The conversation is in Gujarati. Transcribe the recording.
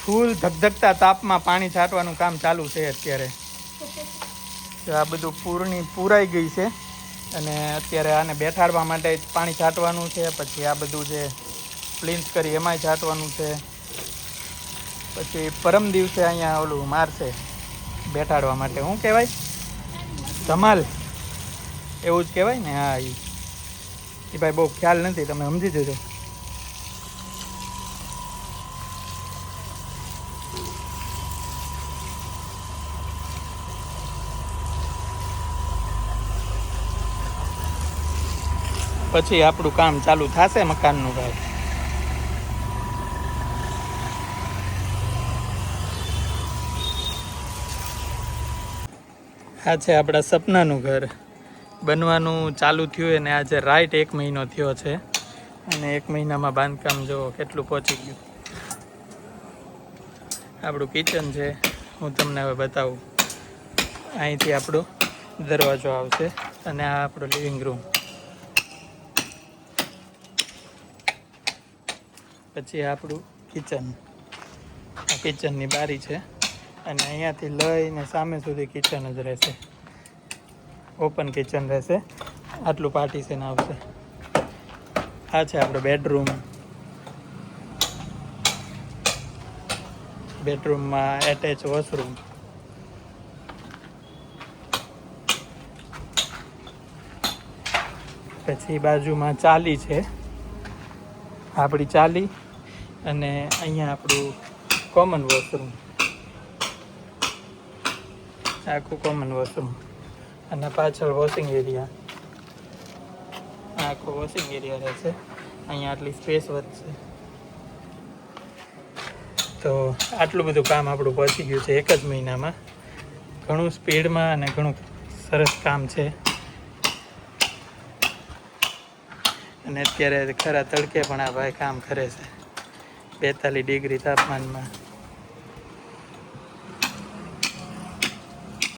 ફૂલ ધગધગતા તાપમાં પાણી છાંટવાનું કામ ચાલુ છે અત્યારે. તો આ બધું પૂરાઈ ગઈ છે અને અત્યારે આને બેઠાડવા માટે પાણી છાંટવાનું છે. પછી આ બધું જે પ્લિન્થ કરી એમાંય છાંટવાનું છે. પછી પરમ દિવસે અહીંયા ઓલું મારશે બેઠાડવા માટે. શું કહેવાય? ધમાલ એવું જ કહેવાય ને? હા, એ ભાઈ બહુ ખ્યાલ નથી, તમે સમજી જજો. પછી આપણું કામ ચાલુ થશે મકાનનું. ભાઈ આ છે આપણા સપનાનું ઘર. બનવાનું ચાલુ થયું અને આજે રાઈટ 1 મહિનો થયો છે અને 1 મહિનામાં બાંધકામ જો કેટલું પહોંચી ગયું. આપણું કિચન છે, હું તમને હવે બતાવું. અહીંથી આપણો દરવાજો આવશે અને આ આપણો લિવિંગ રૂમ. પછી આપણું કિચન, આ કિચનની બારી છે અને અહીંયાથી લઈને સામે સુધી કિચન જ રહેશે. ઓપન કિચન રહેશે. આટલું પાર્ટીશન આવશે. આ છે આપણો બેડરૂમ. બેડરૂમમાં એટેચ વોશરૂમ. પછી બાજુમાં ચાલી છે, આપણી ચાલી, અને અહીંયા આપણું કોમન વોશરૂમ. આખું કોમન વોશરૂમ અને પાછળ વોશિંગ એરિયા. આખો વોશિંગ એરિયા રહેશે. અહીંયા આટલી સ્પેસ વધશે. તો આટલું બધું કામ આપણું પહોંચી ગયું છે 1 જ મહિનામાં. ઘણું સ્પીડમાં અને ઘણું સરસ કામ છે. અને અત્યારે ખરા તડકે પણ આ ભાઈ કામ કરે છે 42 ડિગ્રી તાપમાનમાં.